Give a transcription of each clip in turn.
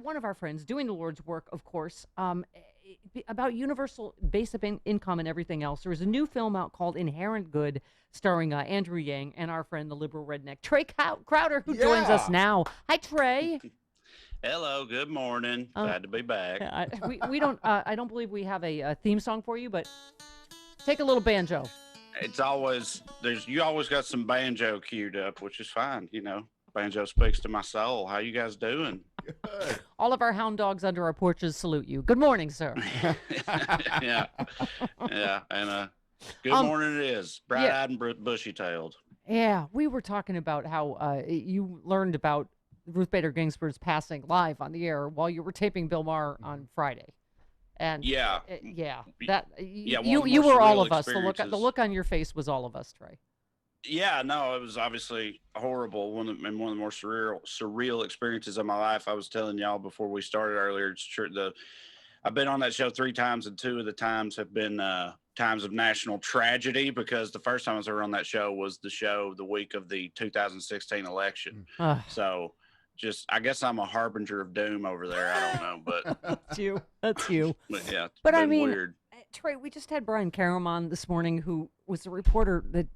one of our friends doing the Lord's work, of course, about universal basic income and everything else. There was a new film out called Inherent Good, starring Andrew Yang and our friend, the Liberal Redneck, Trae Crowder, who joins us Yeah. now. Hi, Trey. Hello, good morning. Uh, Glad to be back. we don't I don't believe we have a theme song for you, but take a little banjo. It's always you always got some banjo queued up, which is fine. Banjo speaks to my soul. How you guys doing? Good. All of our hound dogs under our porches salute you. Good morning, sir. Yeah, yeah, and good Um, morning it is. Bright-eyed and bushy-tailed. Yeah, we were talking about how you learned about Ruth Bader Ginsburg's passing live on the air while you were taping Bill Maher on Friday. And Yeah, yeah, that yeah. One you of the you more were all surreal of us. The experiences. look on your face was all of us, Trey. Yeah, no, it was obviously horrible. One of the more surreal experiences of my life. I was telling y'all before we started earlier. It's true. I've been on that show 3 times, and 2 of the times have been times of national tragedy, because the first time I was ever on that show was the week of the 2016 election. So I guess I'm a harbinger of doom over there. I don't know, but That's you. That's you. but yeah, it's But I been mean, weird. Trey, we just had Brian Karam on this morning, who was a reporter that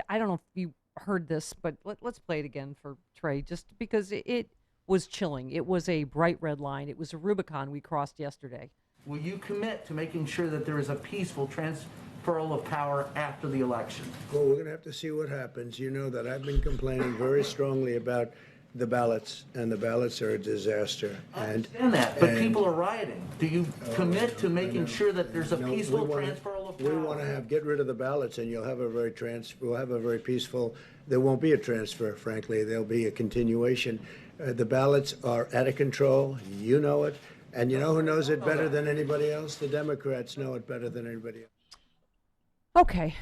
I don't know if you heard this, but let's play it again for Trey, just because it was chilling. It was a bright red line. It was a Rubicon we crossed yesterday. Will you commit to making sure that there is a peaceful transferal of power after the election? Well, we're going to have to see what happens. You know that I've been complaining very strongly about the ballots, and the ballots are a disaster. I understand that, but people are rioting. Do you commit to making sure that there's a peaceful transferal of power? We want to get rid of the ballots, and we'll have a very peaceful. There won't be a transfer, frankly. There'll be a continuation. The ballots are out of control. You know it. And you know who knows it better than anybody else? The Democrats know it better than anybody else. Okay.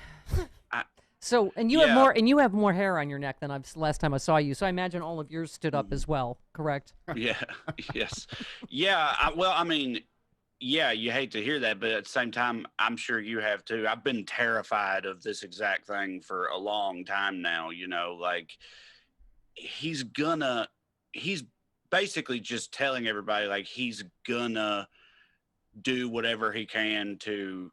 So, and you have more hair on your neck than last time I saw you. So I imagine all of yours stood up as well, correct? Yeah. Yes. Yeah. I mean, yeah, you hate to hear that, but at the same time, I'm sure you have too. I've been terrified of this exact thing for a long time now. Like he's basically just telling everybody, like, he's gonna do whatever he can to,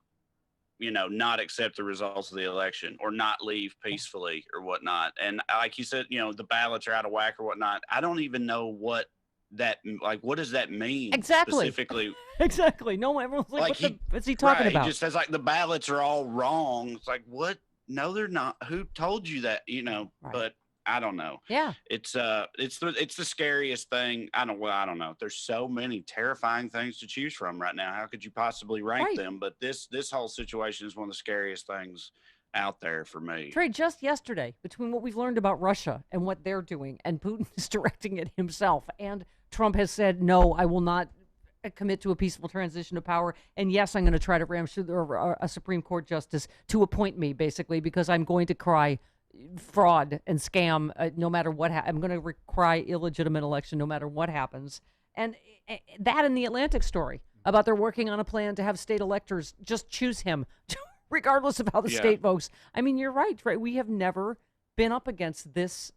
not accept the results of the election or not leave peacefully or whatnot. And like you said, the ballots are out of whack or whatnot. I don't even know what does that mean Exactly. specifically? Exactly. No, everyone's like, what's he talking about? He just says, like, the ballots are all wrong. It's like, what? No, they're not. Who told you that? Right. But I don't know. Yeah. It's the scariest thing. I don't know. There's so many terrifying things to choose from right now. How could you possibly rank them? But this whole situation is one of the scariest things out there for me. Trey, just yesterday, between what we've learned about Russia and what they're doing, and Putin is directing it himself, and Trump has said, no, I will not commit to a peaceful transition of power, and yes, I'm going to try to ram a Supreme Court justice to appoint me, basically, because I'm going to cry fraud and scam no matter what. I'm going to cry illegitimate election no matter what happens. And that in the Atlantic story about they're working on a plan to have state electors just choose him regardless of how the state votes. I mean, you're right, right? We have never been up against this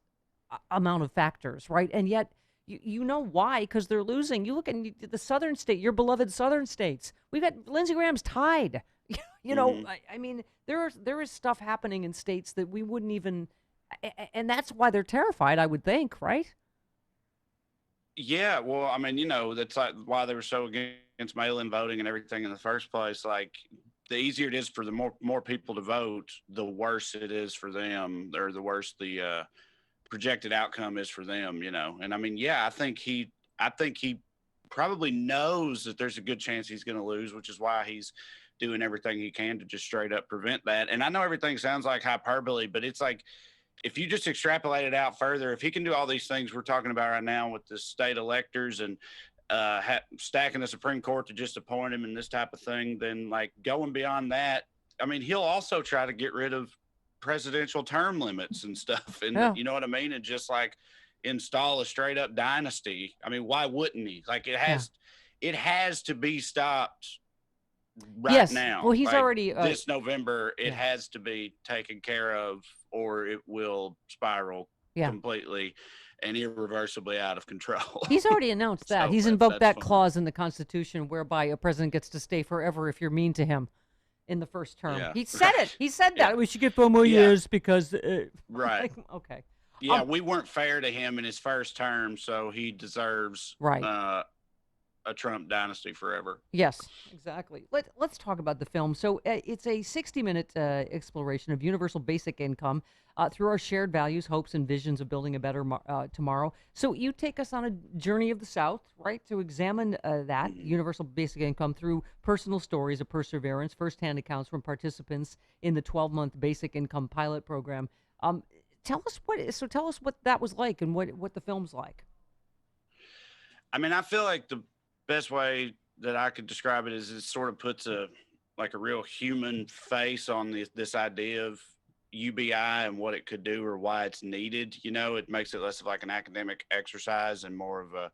amount of factors, right? And yet, you know why? Because they're losing. You look at the southern state, your beloved southern states. We've got Lindsey Graham's tied. You know, I mean, there is stuff happening in states that we wouldn't even, and that's why they're terrified, I would think, right? Yeah, well, I mean, that's like why they were so against mail-in voting and everything in the first place. Like, the easier it is for the more people to vote, the worse it is for them, or the worse the projected outcome is for them. And I mean, yeah, I think he probably knows that there's a good chance he's going to lose, which is why he's doing everything he can to just straight up prevent that. And I know everything sounds like hyperbole, but it's like, if you just extrapolate it out further, if he can do all these things we're talking about right now with the state electors and stacking the Supreme Court to just appoint him and this type of thing, then, like, going beyond that, I mean, he'll also try to get rid of presidential term limits and stuff. And you know what I mean? And just, like, install a straight up dynasty. I mean, why wouldn't he? Like, it has to be stopped right now. Well, he's like, already this November. It has to be taken care of, or it will spiral completely. and irreversibly out of control. He's already announced that. So He's invoked that's that fun. clause in the Constitution whereby a president gets to stay forever if you're mean to him in the first term. Yeah, He said it. right. He said Yeah. that. We should get 4 more Yeah. years because, Right. like, okay. Yeah, we weren't fair to him in his first term, so he deserves Right. a Trump dynasty forever. Yes, exactly. Let's talk about the film. So it's a 60-minute exploration of universal basic income through our shared values, hopes, and visions of building a better tomorrow. So you take us on a journey of the South, right, to examine that universal basic income through personal stories of perseverance, firsthand accounts from participants in the 12-month basic income pilot program. Tell us what that was like and what the film's like. I mean, I feel like the best way that I could describe it is it sort of puts a real human face on this idea of UBI and what it could do or why it's needed. You know, it makes it less of like an academic exercise and more of a,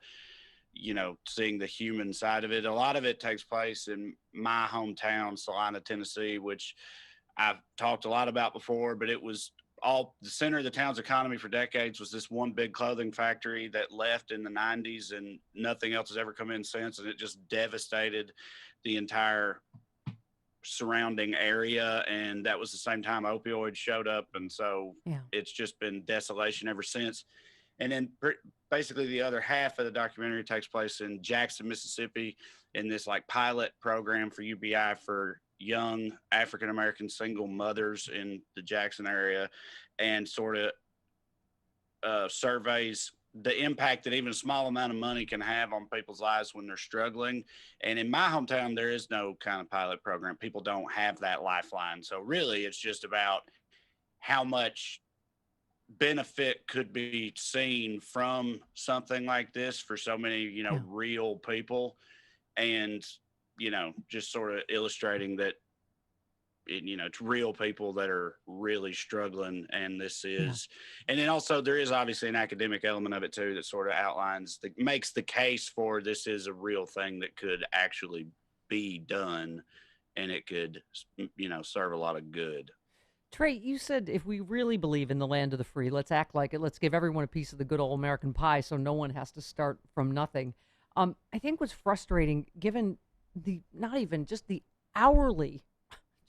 you know, seeing the human side of it. A lot of it takes place in my hometown, Salina, Tennessee, which I've talked a lot about before, but it was all the center of the town's economy for decades was this one big clothing factory that left in the 90s, and nothing else has ever come in since. And it just devastated the entire surrounding area. And that was the same time opioids showed up. And so it's just been desolation ever since. And then basically the other half of the documentary takes place in Jackson, Mississippi, in this like pilot program for UBI for young African-American single mothers in the Jackson area, and sort of surveys the impact that even a small amount of money can have on people's lives when they're struggling. And in my hometown, there is no kind of pilot program. People don't have that lifeline. So really it's just about how much benefit could be seen from something like this for so many, you know, real people. And, you know, just sort of illustrating that, you know, it's real people that are really struggling. And this is, and then also there is obviously an academic element of it too, that sort of outlines, makes the case for this is a real thing that could actually be done, and it could, you know, serve a lot of good. Trae, you said if we really believe in the land of the free, let's act like it. Let's give everyone a piece of the good old American pie so no one has to start from nothing. I think what's frustrating, given the not even just the hourly,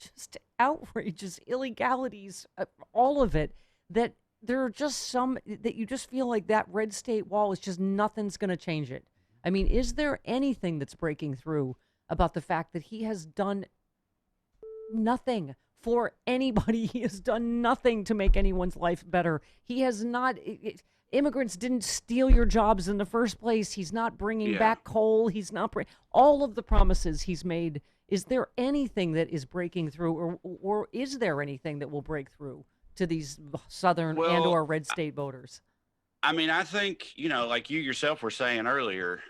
just outrageous illegalities, all of it, that there are just some that you just feel like that red state wall is just nothing's going to change it. I mean, is there anything that's breaking through about the fact that he has done nothing for anybody? He has done nothing to make anyone's life better. He has not. Immigrants didn't steal your jobs in the first place. He's not bringing back coal. He's not all of the promises he's made. Is there anything that is breaking through, or is there anything that will break through to these southern and or red state voters? I mean, I think, you know, like you yourself were saying earlier,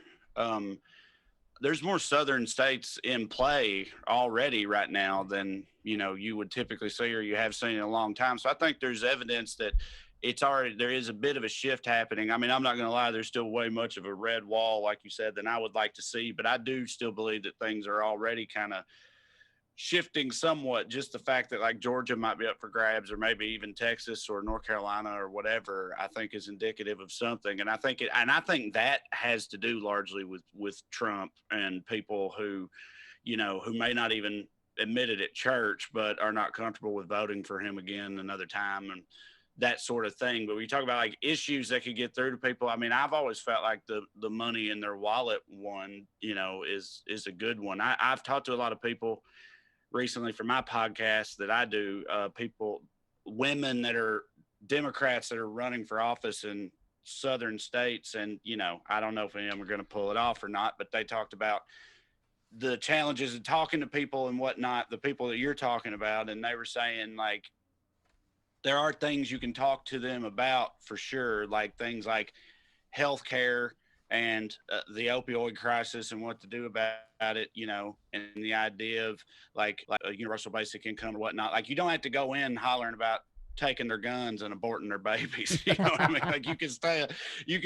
there's more southern states in play already right now than, you know, you would typically see or you have seen in a long time. So I think there's evidence that there is a bit of a shift happening. I mean, I'm not going to lie, there's still way much of a red wall, like you said, than I would like to see, but I do still believe that things are already kind of shifting somewhat. Just the fact that like Georgia might be up for grabs, or maybe even Texas or North Carolina or whatever, I think is indicative of something. And I think that has to do largely with Trump and people who, you know, who may not even admit it at church, but are not comfortable with voting for him again another time, and that sort of thing. But when you talk about like issues that could get through to people, I mean, I've always felt like the money in their wallet one, you know, is a good one. I've talked to a lot of people recently for my podcast that I do, women that are Democrats that are running for office in southern states. And, you know, I don't know if any of them are going to pull it off or not, but they talked about the challenges of talking to people and whatnot, the people that you're talking about. And they were saying like, there are things you can talk to them about for sure, like things like healthcare and the opioid crisis and what to do about it, you know, and the idea of like a universal basic income or whatnot. Like you don't have to go in hollering about taking their guns and aborting their babies. You know what I mean? Like you can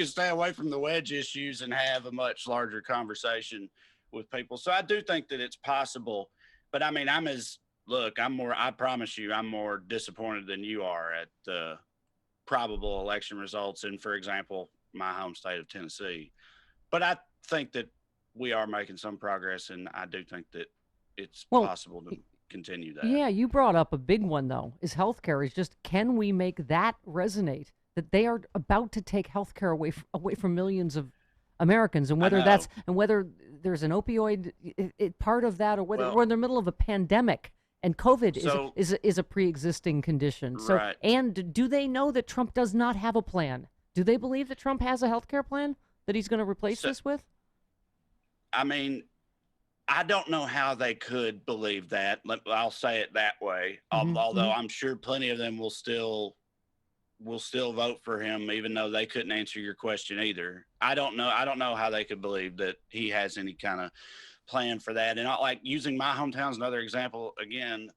stay away from the wedge issues and have a much larger conversation with people. So I do think that it's possible, but I mean, I promise you, I'm more disappointed than you are at the probable election results. And for example, my home state of Tennessee. But I think that we are making some progress, and I do think that it's possible to continue that. Yeah, you brought up a big one, though, is healthcare. Is just, can we make that resonate, that they are about to take healthcare away from millions of Americans, and whether there's an opioid part of that, or whether we're in the middle of a pandemic and COVID is a pre-existing condition. So, right. And do they know that Trump does not have a plan? Do they believe that Trump has a healthcare plan that he's going to replace this with? I mean, I don't know how they could believe that. I'll say it that way. Although I'm sure plenty of them will still vote for him, even though they couldn't answer your question either. I don't know how they could believe that he has any kind of plan for that. And not like using my hometown as another example again.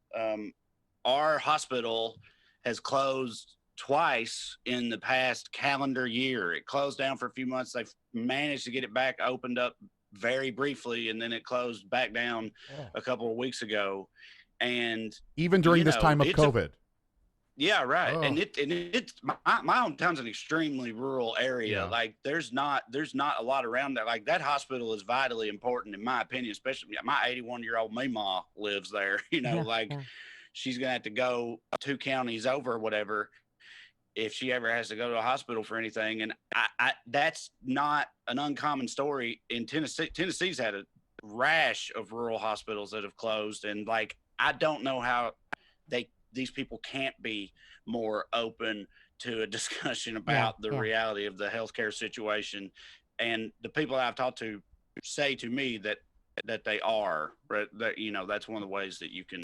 Our hospital has closed twice in the past calendar year. It closed down for a few months. They've managed to get it back opened up very briefly, and then it closed back down a couple of weeks ago. And even during this time of COVID. Yeah, right. Oh. And it's my hometown's an extremely rural area. Yeah. Like there's not a lot around there. Like that hospital is vitally important in my opinion, especially my 81-year-old Meemaw lives there. She's gonna have to go 2 counties over or whatever if she ever has to go to a hospital for anything. And I that's not an uncommon story in Tennessee. Tennessee's had a rash of rural hospitals that have closed, and like I don't know how these people can't be more open to a discussion about the reality of the healthcare situation. And the people I've talked to say to me that they are, but that, that's one of the ways that you can,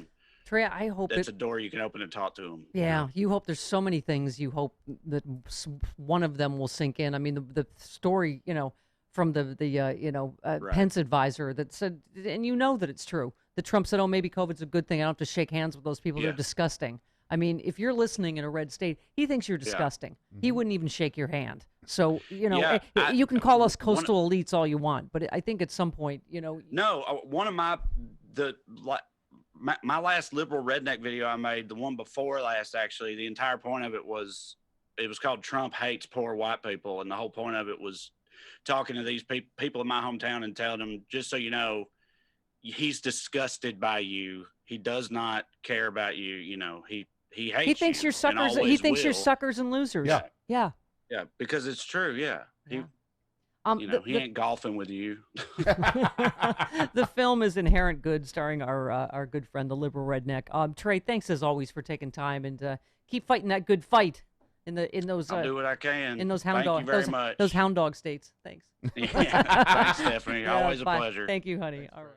Trae, I hope that's a door you can open and talk to them. Yeah. You hope there's so many things you hope that one of them will sink in. I mean, the story, from the Pence advisor that said, and that it's true, that Trump said, oh, maybe COVID's a good thing. I don't have to shake hands with those people. They're disgusting. I mean, if you're listening in a red state, he thinks you're disgusting. Mm-hmm. He wouldn't even shake your hand. So, you can call us coastal elites all you want, but I think at some point, No, one of my last Liberal Redneck video I made, the one before last, actually, the entire point of it was called Trump Hates Poor White People. And the whole point of it was talking to these people in my hometown and telling them, just so you know, he's disgusted by you. He does not care about you. He hates you. He thinks you're suckers. He thinks you're suckers and losers. Yeah, because it's true. Yeah. He ain't golfing with you. The film is Inherent Good, starring our good friend, the Liberal Redneck. Trae, thanks as always for taking time, and keep fighting that good fight in those. I'll do what I can. In those hound dog. Thank you very much. Those hound dog states. Thanks. Thanks, Stephanie. Always a pleasure. Thank you, honey. All right.